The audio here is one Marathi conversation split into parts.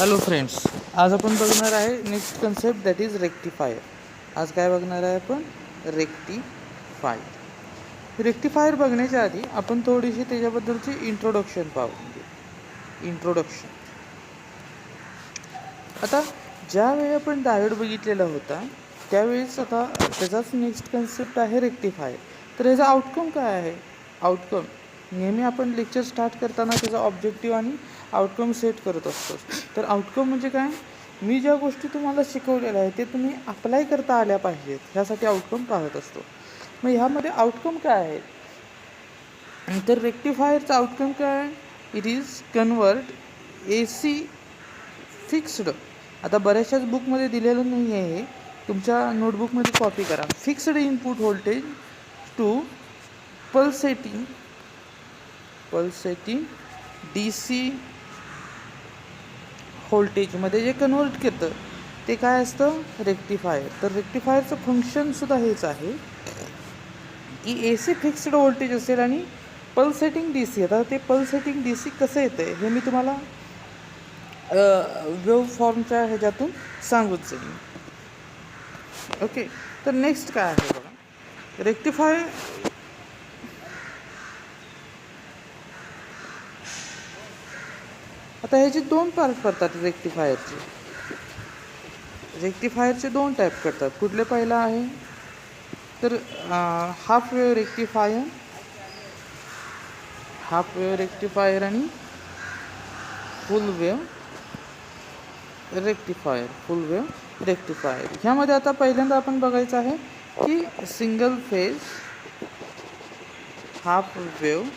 हॅलो फ्रेंड्स, आज आपण बघणार आहे next concept that is rectifier. आज काय बघणार आहे आपण? रेक्टिफायर बघण्याच्या आधी आपण थोडीशी त्याच्याबद्दलची इंट्रोडक्शन पाहून घेऊ. इंट्रोडक्शन. आता ज्यावेळी आपण डायोड बघितलेला होता त्यावेळेस आता त्याचाच नेक्स्ट कन्सेप्ट आहे रेक्टिफायर. तर ह्याचा आउटकम काय आहे? आउटकम नेहमी आपण लेक्चर स्टार्ट करताना त्याचा ऑब्जेक्टिव्ह आणि आउटकम सेट करत असतो. तर आउटकम म्हणजे काय? मी ज्या गोष्टी तुम्हाला शिकवलेल्या आहे ते तुम्ही अप्लाय करता आल्या पाहिजेत, ह्यासाठी आउटकम पाहत असतो. मग ह्यामध्ये आउटकम काय आहे? तर रेक्टिफायरचा आउटकम काय आहे? It is convert AC fixed. आता बऱ्याचशाच बुकमध्ये दिलेलं नाही आहे, तुमच्या नोटबुकमध्ये कॉपी करा. Fixed input voltage to pulsating DC व्होल्टेजमध्ये जे कन्वर्ट करतं ते काय असतं? रेक्टिफायर. तर रेक्टिफायरचं फंक्शनसुद्धा हेच आहे की AC फिक्स्ड व्होल्टेज असेल आणि पल्सेटिंग DC. आता ते पल्सेटिंग DC कसं येतं हे मी तुम्हाला वेव्ह फॉर्मच्या ह्याच्यातून सांगूच जाईल. ओके, तर नेक्स्ट काय आहे बघा. रेक्टिफायर आता ह्याचे दोन पार्ट पडतात. रेक्टिफायरचे दोन टाईप करतात. कुठले पहिला आहे तर हाफ वेव्ह रेक्टिफायर आणि फुल वेव्ह रेक्टिफायर. ह्यामध्ये आता पहिल्यांदा आपण बघायचं आहे की single phase half wave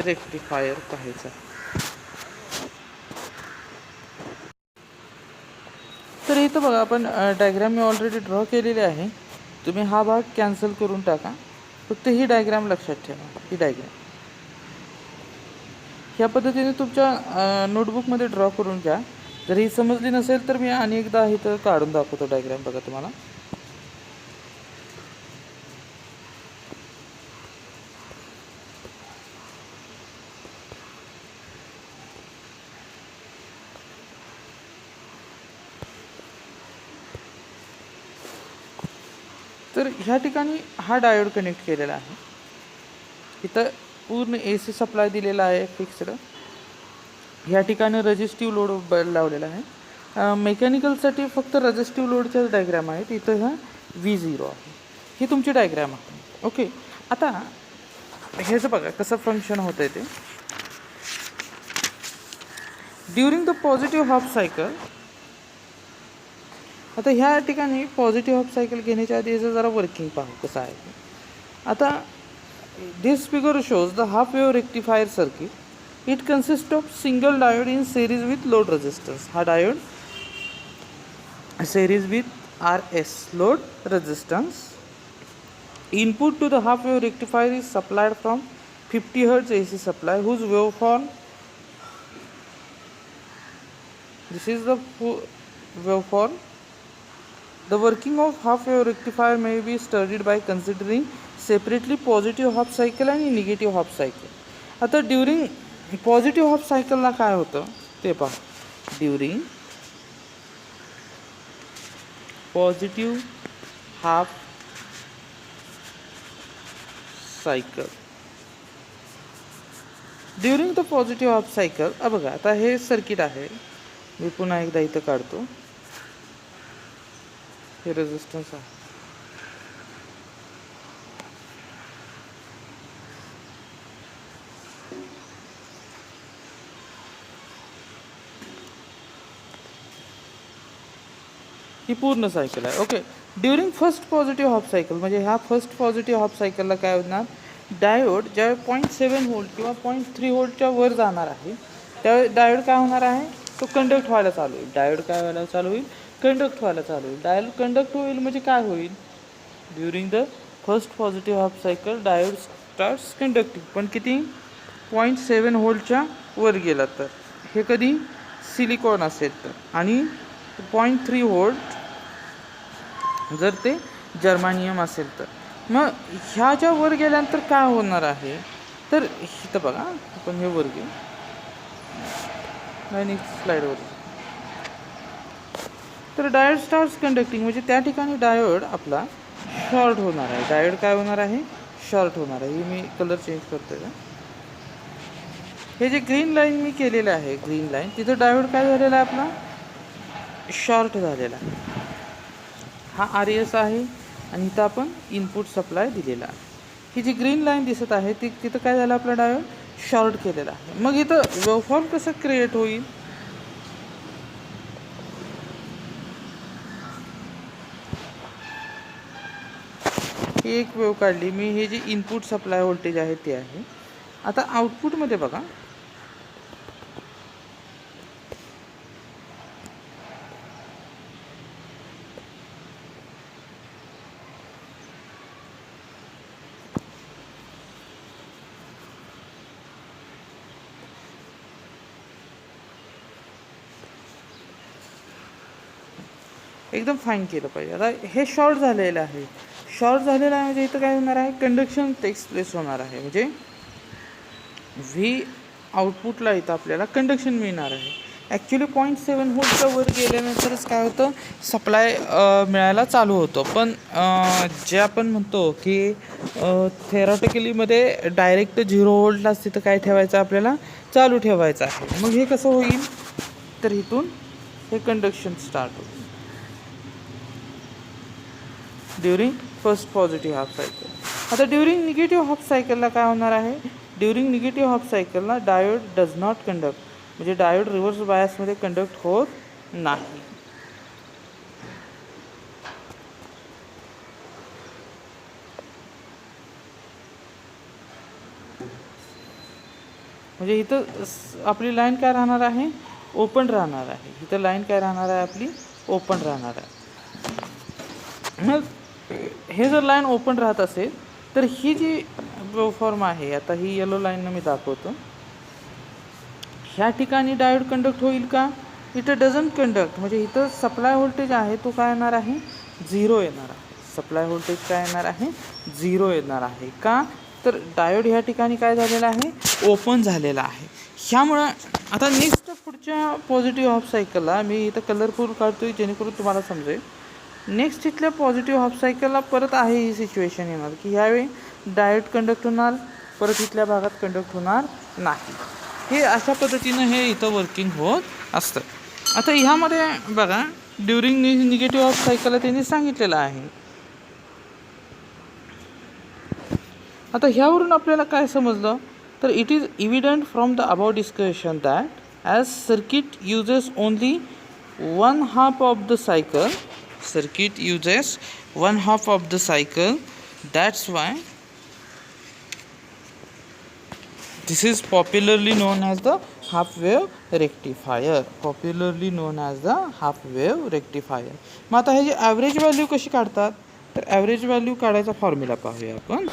rectifier पाहायचा. तर इथं बघा आपण डायग्राम मी ऑलरेडी ड्रॉ केलेली आहे. तुम्ही हा भाग कॅन्सल करून टाका. फक्त ही डायग्राम लक्षात ठेवा. ही डायग्राम ह्या पद्धतीने तुमच्या नोटबुकमध्ये ड्रॉ करून घ्या. जर ही समजली नसेल तर मी आणि एकदा इथं काढून दाखवतो डायग्राम. बघा तुम्हाला तर ह्या ठिकाणी हा डायोड कनेक्ट केलेला आहे. इथं पूर्ण AC सप्लाय दिलेला आहे फिक्स्ड. ह्या ठिकाणी रेझिस्टिव्ह लोड लावलेला आहे. मेकॅनिकलसाठी फक्त रेझिस्टिव्ह लोडच्याच डायग्राम आहेत. इथं ह्या V0 आहे. ही तुमची डायग्राम आहे. ओके, आता ह्याचं बघा कसं फंक्शन होतं आहे ते. During the positive half cycle. आता ह्या ठिकाणी पॉझिटिव्ह हाफ सायकल घेण्याच्या आधी याचं जरा वर्किंग पाहू कसं आहे. आता this figure shows the half wave rectifier circuit. It consist of single diode in series with load resistance. हा diode series with RS load resistance. Input to the half wave rectifier is supplied from 50 Hz AC supply whose waveform. This is the waveform. The working of half wave rectifier may be studied by considering separately positive half cycle आणि negative half cycle. आता ड्युरिंग पॉझिटिव्ह हाफ सायकलला काय होतं ते पहा. During positive half cycle during the positive half cycle. बघा आता हे सर्किट आहे. मी पुन्हा एकदा इथं काढतो. हे रेजिस्टन्स आहे. ही पूर्ण सायकल आहे. Okay, during first positive half cycle म्हणजे ह्या फर्स्ट पॉझिटिव्ह हाफ सायकलला काय होणार? डायोड ज्यावेळी 0.7 व्होल्ट किंवा 0.3 व्होल्टच्या वर जाणार आहे त्यावेळी डायोड काय होणार आहे? तो कंडक्ट व्हायला चालू होईल. कंडक्ट व्हायला चालू होईल. डायोड कंडक्ट होईल म्हणजे काय होईल? During the first positive half cycle diode starts conducting. पण किती? 0.7 व्होल्टच्या वर गेला तर. हे कधी सिलिकॉन असेल तर. आणि 0.3 व्होल्ट जर ते जर्मानियम असेल तर. मग ह्याच्या वर गेल्यानंतर काय होणार आहे तर इथं बघा आपण हे वर घेऊ. नेक्स्ट स्लाइडवर. तर डायोड स्टार्ट्स कंडक्टिंग म्हणजे त्या ठिकाणी डायोड आपला शॉर्ट होणार आहे. डायोड काय होणार आहे? शॉर्ट होणार आहे. मी कलर चेंज करतोय का? हे जे ग्रीन लाईन मी केलेलं आहे, ग्रीन लाईन, तिथं डायोड काय झालेला आहे आपला? शॉर्ट झालेला आहे. हा RS आहे आणि इथं आपण इनपुट सप्लाय दिलेला आहे. ही जी ग्रीन लाईन दिसत आहे ती तिथं काय झालं? आपला डायोड शॉर्ट केलेला आहे. मग इथं वेव्हफॉर्म कसं क्रिएट होईल? ही एक वेव काढली मी. हे जे इनपुट सप्लाय व्होल्टेज आहे ते आहे. आता आउटपुटमध्ये बघा, एकदम फाईन केलं पाहिजे. आता हे शॉर्ट झालेलं आहे. शॉर्ट झालेलं आहे म्हणजे इथं काय होणार आहे? कंडक्शन टेक्स प्लेस होणार आहे. म्हणजे व्ही आउटपुटला इथं आपल्याला कंडक्शन मिळणार आहे. ॲक्च्युली 0.7 व्होल्टच्या वर गेल्यानंतरच काय होतं? सप्लाय मिळायला चालू होतं. पण जे आपण म्हणतो की थेरॉटिकलीमध्ये डायरेक्ट 0 व्होल्टलाच तिथं काय ठेवायचं आपल्याला? चालू ठेवायचं आहे. मग हे कसं होईल? तर इथून हे कंडक्शन स्टार्ट होईल during first positive half cycle. आता ड्युरिंग निगेटिव्ह हाफ सायकलला काय होणार आहे? ड्युरिंग निगेटिव्ह हाफ सायकलला डायोड डज नॉट कंडक्ट, म्हणजे डायोड रिव्हर्स बायसमध्ये कंडक्ट होत नाही. म्हणजे इथं आपली लाईन काय राहणार आहे? ओपन राहणार आहे. इथं लाईन काय राहणार आहे? आपली ओपन राहणार आहे. मग हे जर लाईन ओपन राहत असेल तर ही जी वेव्हफॉर्म आहे, आता ही येलो लाईननं मी दाखवतो, ह्या ठिकाणी डायोड कंडक्ट होईल का? इथं डझंट कंडक्ट, म्हणजे इथं सप्लाय व्होल्टेज आहे तो काय येणार आहे? 0 येणार आहे. सप्लाय व्होल्टेज काय येणार आहे? 0 येणार आहे. का? तर डायोड ह्या ठिकाणी काय झालेला आहे? ओपन झालेला आहे. ह्यामुळं आता नेक्स्ट पुढच्या पॉझिटिव्ह हाफ सायकलला मी इथं कलरफुल काढतोय जेणेकरून तुम्हाला समजेल. नेक्स्ट इथल्या पॉझिटिव्ह हाफ सायकलला परत आहे ही सिच्युएशन येणार की ह्यावेळी डायोड कंडक्ट होणार, परत इथल्या भागात कंडक्ट होणार नाही. हे अशा पद्धतीनं हे इथं वर्किंग होत असतं. आता ह्यामध्ये बघा, ड्युरिंग निगेटिव्ह हाफ सायकलला त्यांनी सांगितलेलं आहे. आता ह्यावरून आपल्याला काय समजलं? तर it is evident from the about discussion that as circuit uses only 1/2 of the cycle, circuit uses 1/2 of the cycle, that's why this is popularly known as the half wave rectifier. Popularly known as the half wave rectifier. मग आता हे जे ॲव्हरेज व्हॅल्यू कशी काढतात? तर ॲव्हरेज व्हॅल्यू काढायचा फॉर्म्युला पाहूया आपण.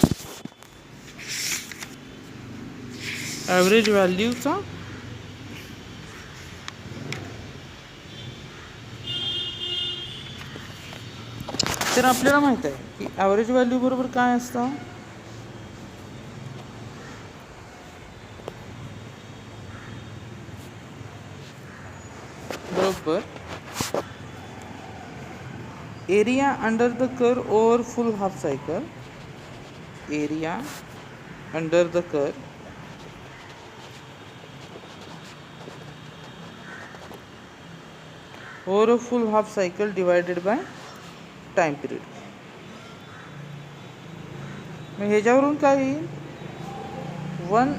ॲव्हरेज व्हॅल्यूचा तर आपल्याला माहित आहे की ॲव्हरेज व्हॅल्यू बरोबर काय असतं? बरोबर area under the curve over full half cycle. Area under the curve over a full half cycle divided by time period. मग ह्याच्यावरून काय येईल? 1/,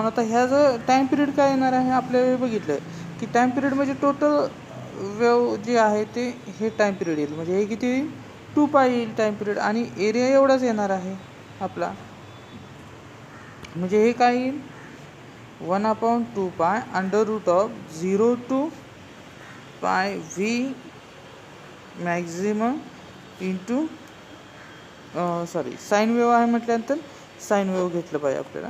आता ह्या जो टाईम पिरियड काय येणार आहे आपल्याला बघितलं की टाईम पिरियड म्हणजे टोटल वेव जे आहे ते हे टाईम पिरियड येईल. म्हणजे हे किती येईल? 2π येईल टाईम पिरियड. आणि एरिया एवढाच येणार आहे आपला. म्हणजे हे काय येईल? 1/2π √0 to π v maximum into sine wave आहे म्हटल्यानंतर साईन वेव घेतलं पाहिजे आपल्याला.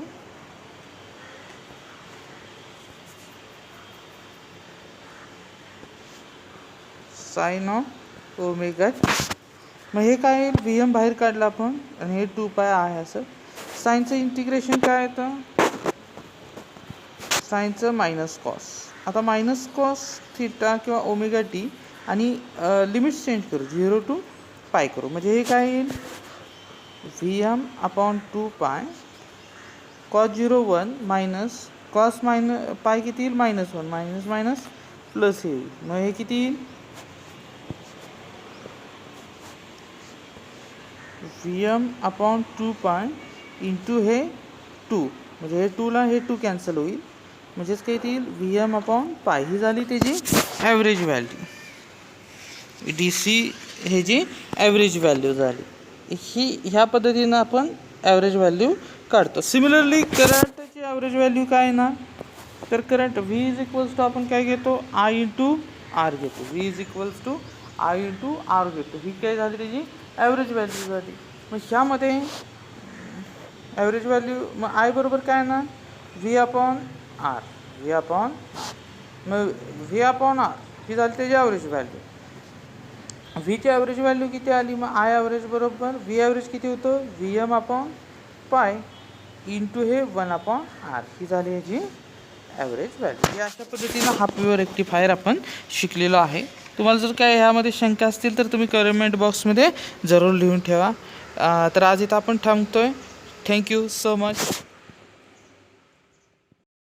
Sine of omega. मग हे काय येईल? VM बाहेर काढला आपण आणि हे 2π आहे असं. साईनचं इंटिग्रेशन काय येतं? साईनचं मायनस कॉस. आता मायनस कॉस थिटा किंवा ओमेगा टी आणि लिमिट्स चेंज करू 0 to पाय करू. म्हणजे हे काय येईल Vm/2 cos 0 1 minus cos pi किती येईल -1 मायनस मायनस प्लस हे येईल. मग हे किती येईल Vm/2 इंटू हे 2 म्हणजे हे 2ला हे 2 कॅन्सल होईल. म्हणजेच काय येईल Vm/π. ही झाली त्याची ॲव्हरेज व्हॅल्यू. DC हे जी ॲव्हरेज व्हॅल्यू झाली. ह्या पद्धतीनं आपण ॲव्हरेज व्हॅल्यू काढतो. सिमिलरली करंटची ॲव्हरेज व्हॅल्यू काय ना, तर current V is equals to आपण काय घेतो I इंटू R घेतो. V is equals to I into R घेतो. ही काय झाली त्याची ॲव्हरेज व्हॅल्यू झाली. मग ह्यामध्ये ॲव्हरेज व्हॅल्यू मग I बरोबर काय ना V/R. मग V/R ही झाली त्याची ॲव्हरेज व्हॅल्यू. व्हीची ॲव्हरेज व्हॅल्यू किती आली मग I ॲव्हरेज बरोबर V ॲव्हरेज किती होतं Vm/π इंटू हे 1/R. ही झाली ह्याची ॲव्हरेज व्हॅल्यू. या अशा पद्धतीनं हाफ वेव्ह रेक्टिफायर आपण शिकलेलो आहे. तुम्हाला जर काय ह्यामध्ये शंका असतील तर तुम्ही कमेंट बॉक्समध्ये जरूर लिहून ठेवा. तर आज इथं आपण थांबतोय. Thank you so much.